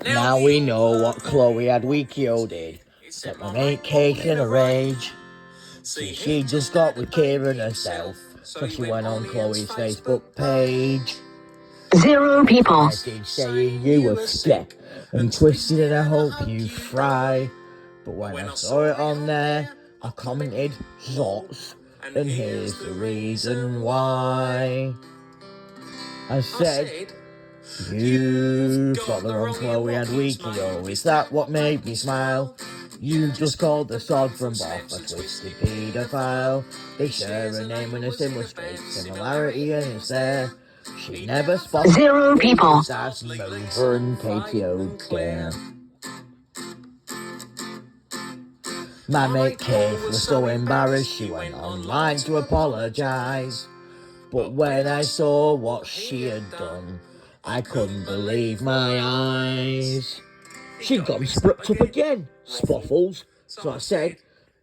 Now we know what Chloe Adwikio did. Set my mate cake in a rage. See, she just got with Kieran herself, so she went on Chloe's Facebook page. 0 people. Message saying you were sick and twisted and I hope you fry. But when I saw it on there, I commented zots, and here's the reason why. I said, you've got the wrong Chloe Adwikio, is that what made me smile? You just called the sod from Boff a twisted paedophile. They share a name and a similar street, similarity and it's there. She never spotted 0 people. that's Mover and KTO dare. My mate Kate was so embarrassed she went online to apologise. But when I saw what she had done, I couldn't believe my eyes. She'd got me spritzed up again, spoffles. So I said,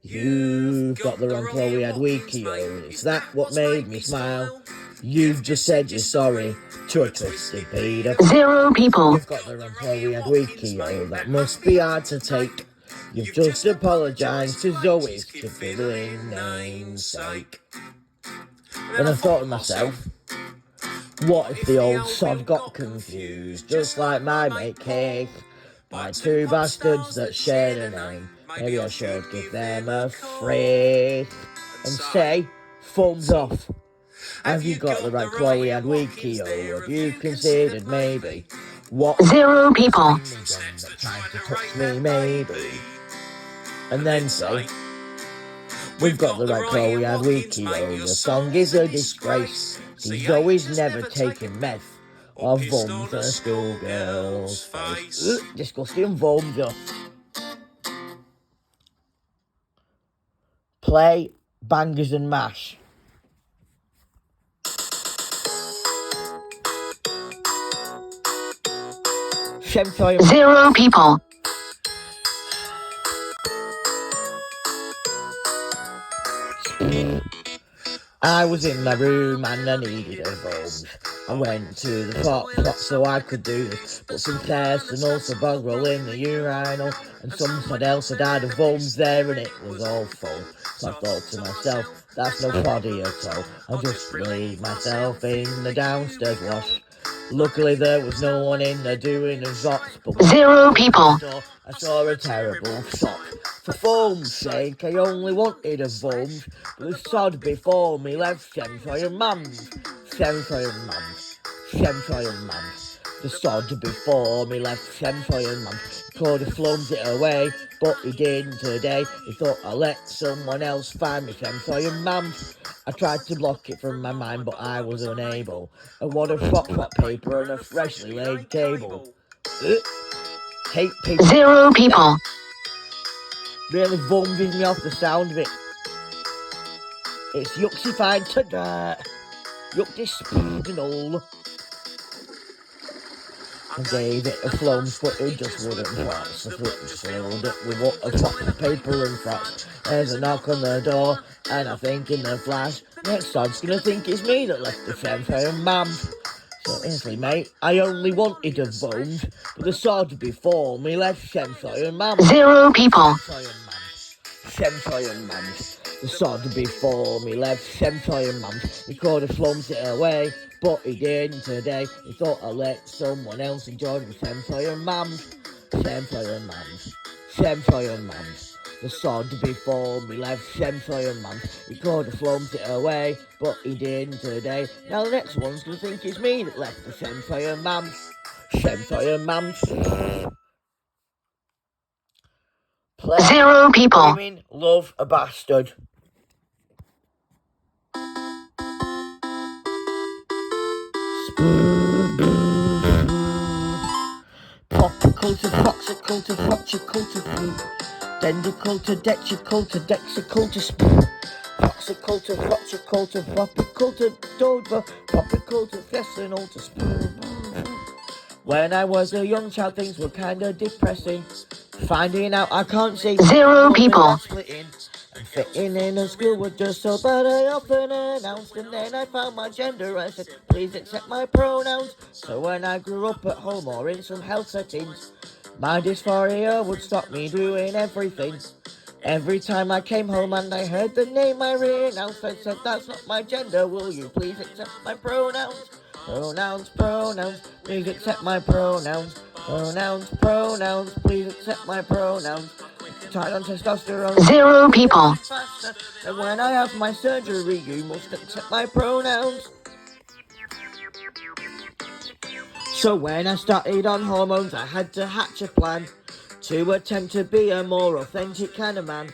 you've got the wrong Chloe Adwikio, is that what made me smile? You've just said you're sorry to a twisted paedophile. 0 people. You've got the wrong Chloe Adwikio, that must be hard to take. You've just apologised to Zoe's considering namesake. And I thought to myself, what if the old sod got confused, just like my mate Keith, by two bastards that shared a name? Maybe I should give them a phrase and say, thumbs off. Have you got the right Chloe Adwikio? Have you considered maybe what 0 people. that tried to touch me maybe? And then say, we've got the right Chloe Adwikio, the song is a disgrace. See, Zoe's never taken meth or vums in a schoolgirl's face. Disgusting vums, yeah. Play Bangers and Mash. Shemtoy. 0 people. I was in my room and I needed a vums. I went to the pot so I could do this, but some tests and also bog roll in the urinal, and something else had had a vums there and it was all full. So I thought to myself, that's no body at all, I'll just leave myself in the downstairs wash. Luckily there was no one in there doing a zots, but 0 people. I saw a terrible shot. For foam's sake, I only wanted a vums, but the sod before me left Shem for your mum's. Shem for your mum's. Shem for your mum's. The sod before me left Shem for your mum's. He could have flummed it away, but he didn't today. He thought I'd let someone else find me Shem for your mum's. I tried to block it from my mind, but I was unable. And what a frock paper and a freshly laid table. Hate paper. 0 people. Really vumses me off the sound of it. It's yuxified to dirt. Yuck this speed and all. I gave it a flums, but it just wouldn't pass. I filled it with what a fuck of paper and frost. There's a knock on the door, and I think in the flash, next sod's gonna think it's me that left the fanfare and mum. Seriously, mate, I only wanted a vums, but the sod before me left Shemsoy and mum. 0 people. Shemsoy and mum. The sod before me left Shemsoy and mum. He could have flummed it away, but he didn't today. He thought I'd let someone else enjoy me. Shemsoy and mum. Shemsoy and mum. Shemsoy and mum. The sod before me left Shemsoy and mum. He could have flummed it away, but he didn't today. Now the next one's gonna think it's me that left the Shemsoy and mum. Shemsoy and mum. Play 0 people. Women love a bastard. Popiculture, foxiculture, foxiculture, dendriculture, dexiculture, dexiculture, foxiculture, foxiculture, popiculture, dover, popiculture, festinolter. When I was a young child, things were kinda depressing. Finding out I can't see 0 people. splitting Fitting in a school was just so bad I often announced, and then I found my gender. I said, please accept my pronouns. So when I grew up at home or in some health settings, my dysphoria would stop me doing everything. Every time I came home and I heard the name I renounced, I said, that's not my gender, will you please accept my pronouns? Pronouns, pronouns, please accept my pronouns. Pronouns, pronouns, please accept my pronouns. Tied on testosterone. 0 people. And when I have my surgery, you must accept my pronouns. So when I started on hormones, I had to hatch a plan to attempt to be a more authentic kind of man.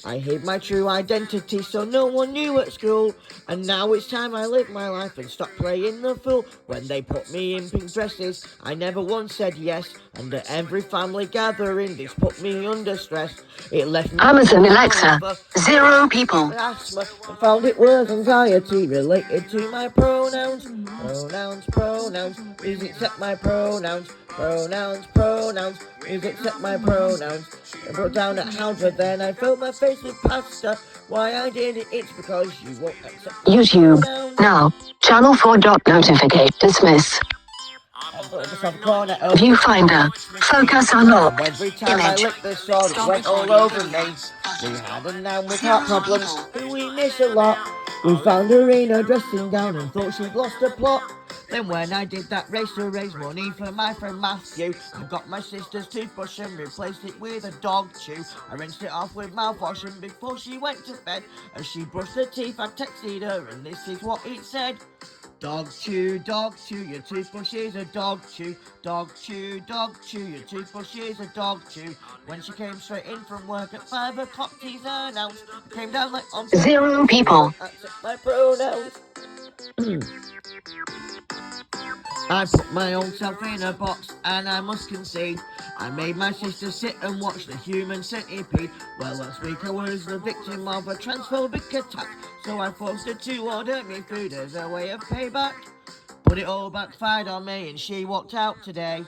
I hid my true identity so no one knew at school, and now it's time I live my life and stop playing the fool. When they put me in pink dresses, I never once said yes, and at every family gathering this put me under stress. It left me Amazon Alexa, 0 people. asthma, and found it was anxiety related to my pronouns. Pronouns, pronouns, please accept my pronouns. Pronouns, pronouns, please accept my pronouns. I broke down at Harvard, then I filled my face with pasta. Why I did it, it's because you won't accept my YouTube. pronouns. Now. Channel 4. Notification. Dismiss. Viewfinder. Focus unlocked. Every time I Image. licked the sword, it went all over me. We had a nan with heart problems, who we miss a lot. We found her in her dressing gown and thought she'd lost her plot. Then when I did that race to raise money for my friend Matthew, I got my sister's toothbrush and replaced it with a dog chew. I rinsed it off with mouthwash and before she went to bed, as she brushed her teeth, I texted her and this is what it said. Dog chew, your toothbrush is a dog chew. Dog chew, your toothbrush is a dog chew. When she came straight in from work at 5 o'clock, teaser announced. I came down like on 0 people. accept my pronouns. I put my own self in a box and I must concede I made my sister sit and watch the human centipede. Well, last week I was the victim of a transphobic attack, so I forced her to order me food as a way of payback. But it all backfired on me and she walked out today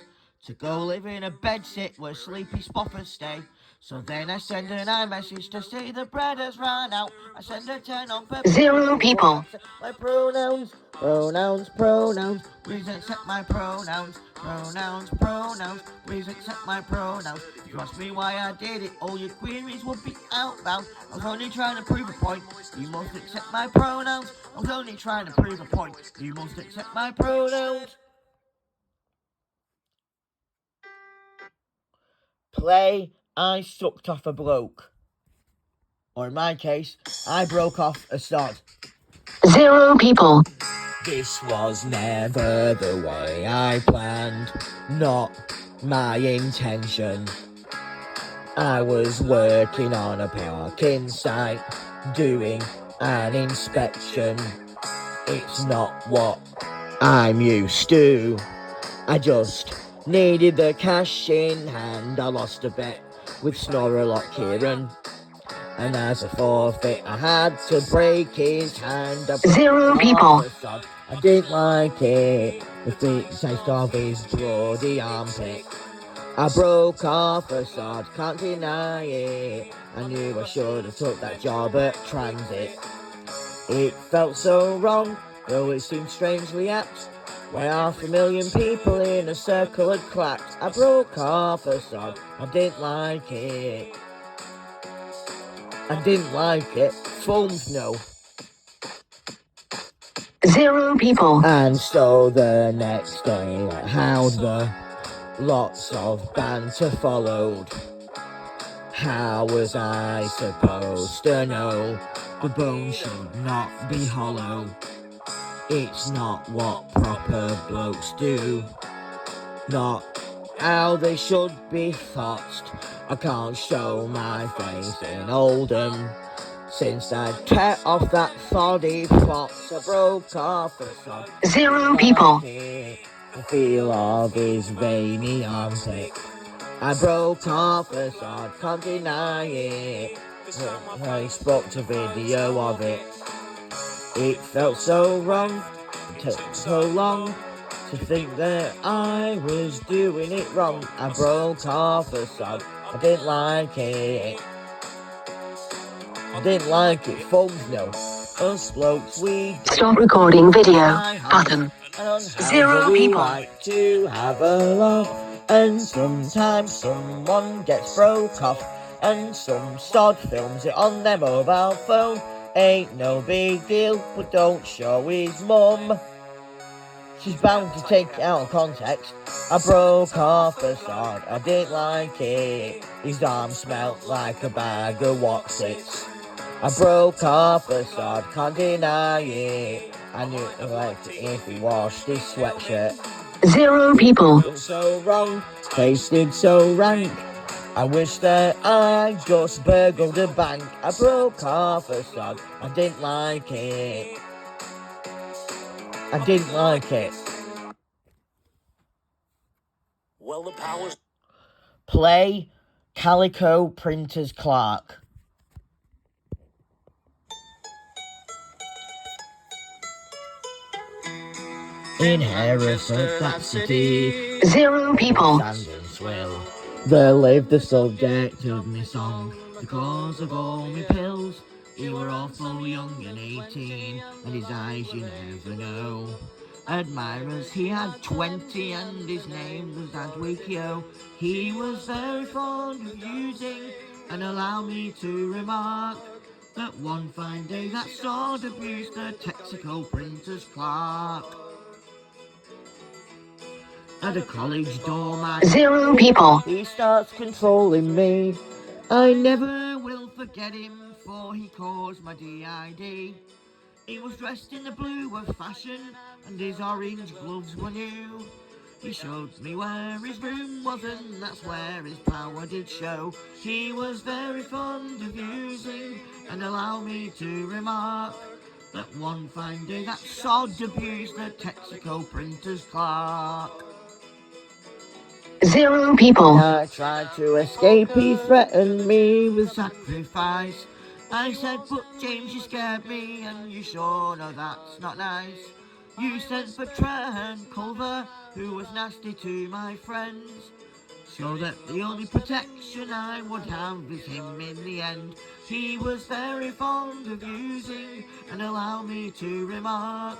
to go live in a bedsit where sleepy spoffers stay. So then I send an iMessage to say the bread has run out. I send her 10 on purpose. 0 people. My pronouns, pronouns, pronouns, please accept my pronouns. Pronouns, pronouns, please accept my pronouns. If you ask me why I did it, all your queries will be outbound. I was only trying to prove a point, you must accept my pronouns. I was only trying to prove a point, you must accept my pronouns. Play, I sucked off a bloke. Or in my case, I broke off a sod. 0 people. This was never the way I planned, not my intention. I was working on a parking site, doing an inspection. It's not what I'm used to. I just needed the cash in hand. I lost a bet with Snorralock Kieran, and as a forfeit I had to break his hand. 0 people. I didn't like it, the taste of his bloody armpit. I broke off a sod, can't deny it. I knew I should have took that job at Transit. It felt so wrong, though it seemed strangely apt, where 500,000 people in a circle had clapped. I broke off a sod, I didn't like it. I didn't like it, foams no. 0 people. And so the next day, how the lots of banter followed. How was I supposed to know the bone should not be hollow? It's not what proper blokes do, not how they should be thought. I can't show my face in Oldham, since I tear off that thorny fox. I broke off a sod. 0 people. The feel of his veiny armpit. I broke off a sod, can't deny it. I spoke to video of it. It felt so wrong, it took so long to think that I was doing it wrong. I broke off a sod, I didn't like it. Didn't like it, phones no. Us blokes, we Stop recording video. my hands, Button. and on how 0 we people. like to have a laugh. And sometimes someone gets broke off, and some sod films it on their mobile phone. Ain't no big deal, but don't show his mum. She's bound to take it out of context. I broke off a sod, I didn't like it. His arm smelt like a bag of Wotsits. I broke off a sod, can't deny it. I knew it liked it if he washed his sweatshirt. 0 people. It was so wrong, tasted so rank. I wish that I just burgled a bank. I broke off a sod, I didn't like it. I didn't like it. Well, the powers. Play Calico Printers Clark. In Hereford, that city, 0 people. standing swill. There lived the subject of my song, the cause of all my pills. He were awful young and 18, and his eyes you never know. Admirers he had 20, and his name was Adwikio. He was very fond of using, and allow me to remark, that one fine day that sword abused the Texaco printer's clerk. At a college dorm, 0 people. he starts controlling me. I never will forget him, for he caused my DID. He was dressed in the blue of fashion, and his orange gloves were new. He showed me where his room was, and that's where his power did show. He was very fond of using, and allow me to remark, that one fine day that sod abused the Texaco printer's clerk. 0 people. I tried to escape, he threatened me with sacrifice. I said, but James, you scared me, and you sure know that's not nice. You sent for Trent Culver, who was nasty to my friends, so that the only protection I would have is him in the end. He was very fond of using, and allow me to remark,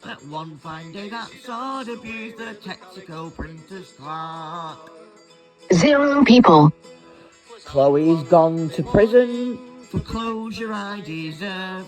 that one fine day that sword abused the Texaco printer's clerk. 0 people. Chloe's gone to prison, for closure I deserve.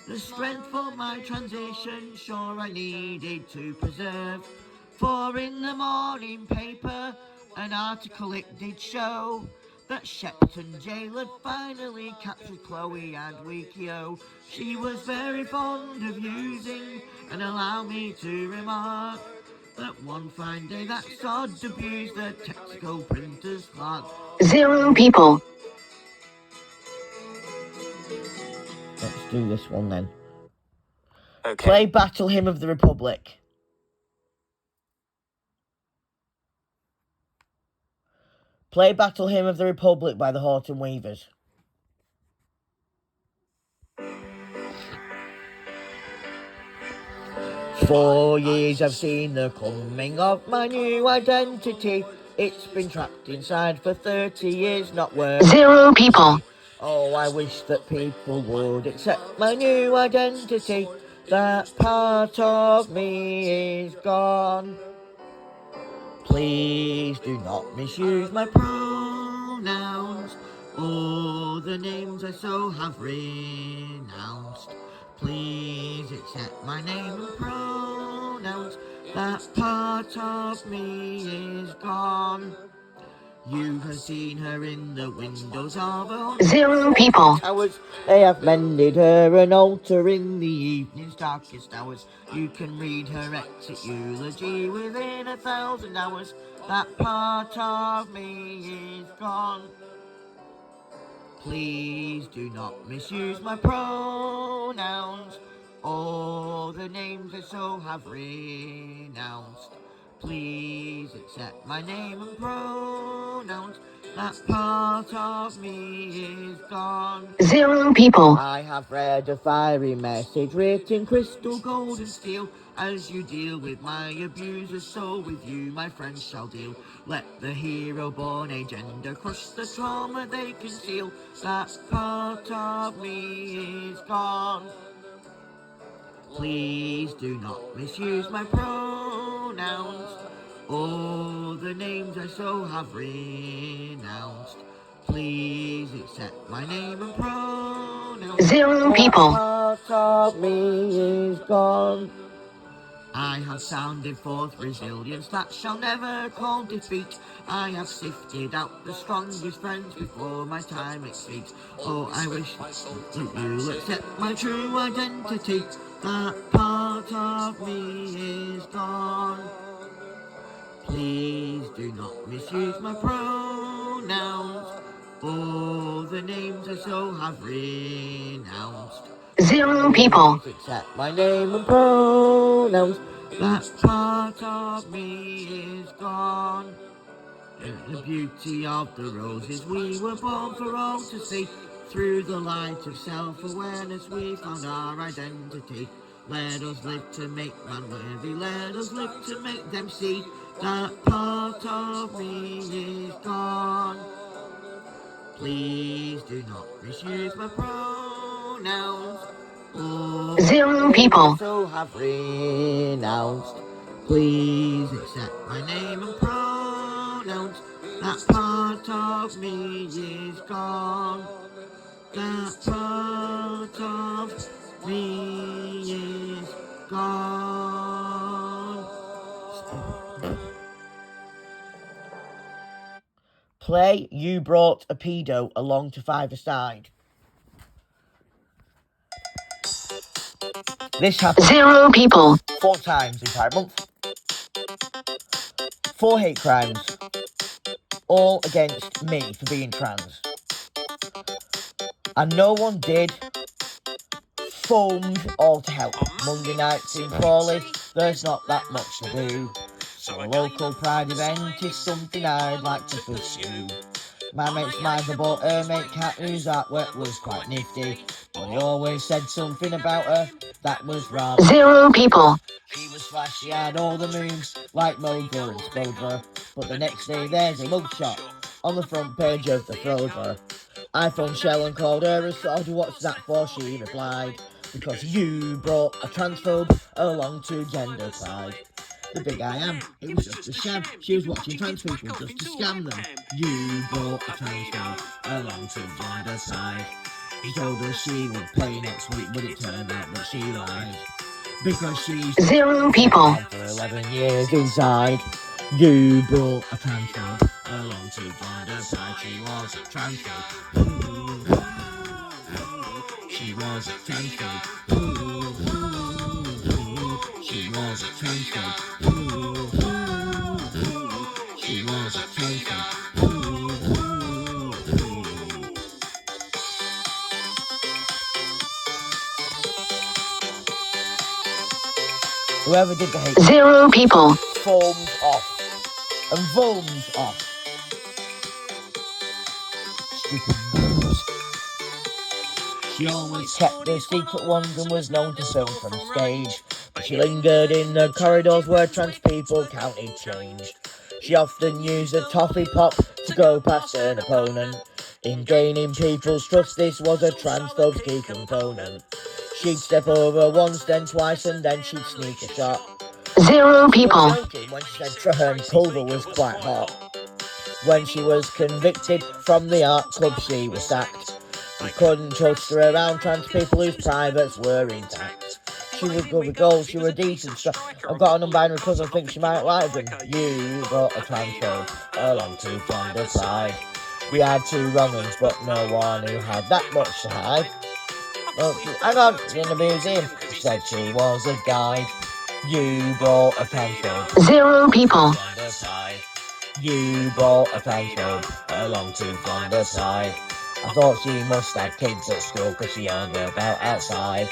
The strength for my transition, sure I needed to preserve. For in the morning paper, an article it did show, that Shepton jail had finally captured Chloe Adwikio. She was very fond of using, and allow me to remark, that one fine day that sod abused the Texaco printer's clerk. 0 people. Let's do this one then. Okay. Play Battle Hymn of the Republic. Play Battle Hymn of the Republic by the Horton Weavers. For years I've seen the coming of my new identity. It's been trapped inside for 30 years, not worth 0 people. Oh, I wish that people would accept my new identity. That part of me is gone. Please do not misuse my pronouns, or the names I so have renounced. Please accept my name and pronouns. That part of me is gone. You have seen her in the windows of a 0 people. towers. They have mended her an altar in the evening's darkest hours. You can read her exit eulogy within 1,000 hours. That part of me is gone. Please do not misuse my pronouns, or the names I so have renounced. Please accept my name and pronouns. That part of me is gone. 0 people, I have read a fiery message written crystal, gold and steel. As you deal with my abusers, so with you my friends shall deal. Let the hero born agenda crush the trauma they conceal. That part of me is gone. Please do not misuse my pronouns, or the names I so have renounced. Please accept my name and pronouns. 0 That people, part of me is gone. I have sounded forth resilience that shall never call defeat. I have sifted out the strongest friends before my time exceeds. Oh, I wish that you'll accept my true identity. That part of me is gone. Please do not misuse my pronouns, or the names I so have renounced. 0 people, Please accept my name and pronouns. That part of me is gone. The beauty of the roses we were born for all to see. Through the light of self-awareness we found our identity. Let us live to make man worthy. Let us live to make them see. That part of me is gone. Please do not misuse my pronouns. 0 people, So have renounced. Please accept my name and pronouns. That part of me is gone. That part of me is gone. Play You Brought a Pedo Along to Five-A-Side. This happened 0 people, 4 times in Pride Month. 4 hate crimes, all against me for being trans. And no one did. Phoned all to help. Monday nights in Crawley, there's not that much to do. So a local pride event is something I'd like to pursue. My mate's mother bought her mate cat whose artwork was quite nifty. But he always said something about her that was rather 0 people, She was flashy, had all the moves, like Mojo and Spodra. But the next day there's a mugshot on the front page of the Frodra. I phoned Shell and called her and said, what's that for? She replied, because you brought a transphobe along to gender pride. The big I am, it was just a sham. She was watching trans people just to scam them. You brought a transphobe along to gender pride. She told us she would pay next week, but it turned out that she lied. Because she's 0 people, for 11 years inside. You brought a transphobe along to gender pride. She was a transphobe. She was a transphobe. She was a transphobe. She was a transphobe. Whoever did the hate 0 people, foams off and foams off. Stupid boobs. She always kept the secret ones and was known to film from stage. But she lingered in the corridors where trans people counted change. She often used a toffee pop to go past an opponent. In gaining people's trust, this was a transphobe's key component. She'd step over once, then twice, and then she'd sneak a shot. 0 She people, was joking when she said Traherne Pulver was quite hot. When she was convicted from the art club, she was sacked. We couldn't trust her around trans people whose privates were intact. She was good with gold, she was decent. I've got a non-binary cousin, I think she might like them. You got a transphobe along to gender pride. We had 2 wrong-uns, but no one who had that much to hide. Well, hang on, in the museum, she said she was a guide. You brought a transphobe 0 people, gender pride. You brought a transphobe along to gender pride. I thought she must have kids at school cause she hung about outside.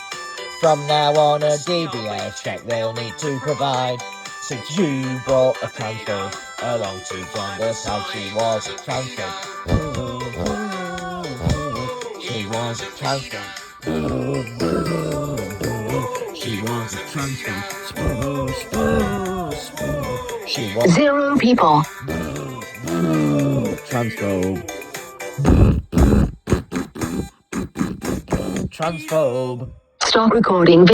From now on a DBS check they'll need to provide. Since you brought a transphobe along to gender pride, she was a transphobe She was a transphobe. She was a transphobe. She was 0 people. transphobe. Transphobe. Stop recording.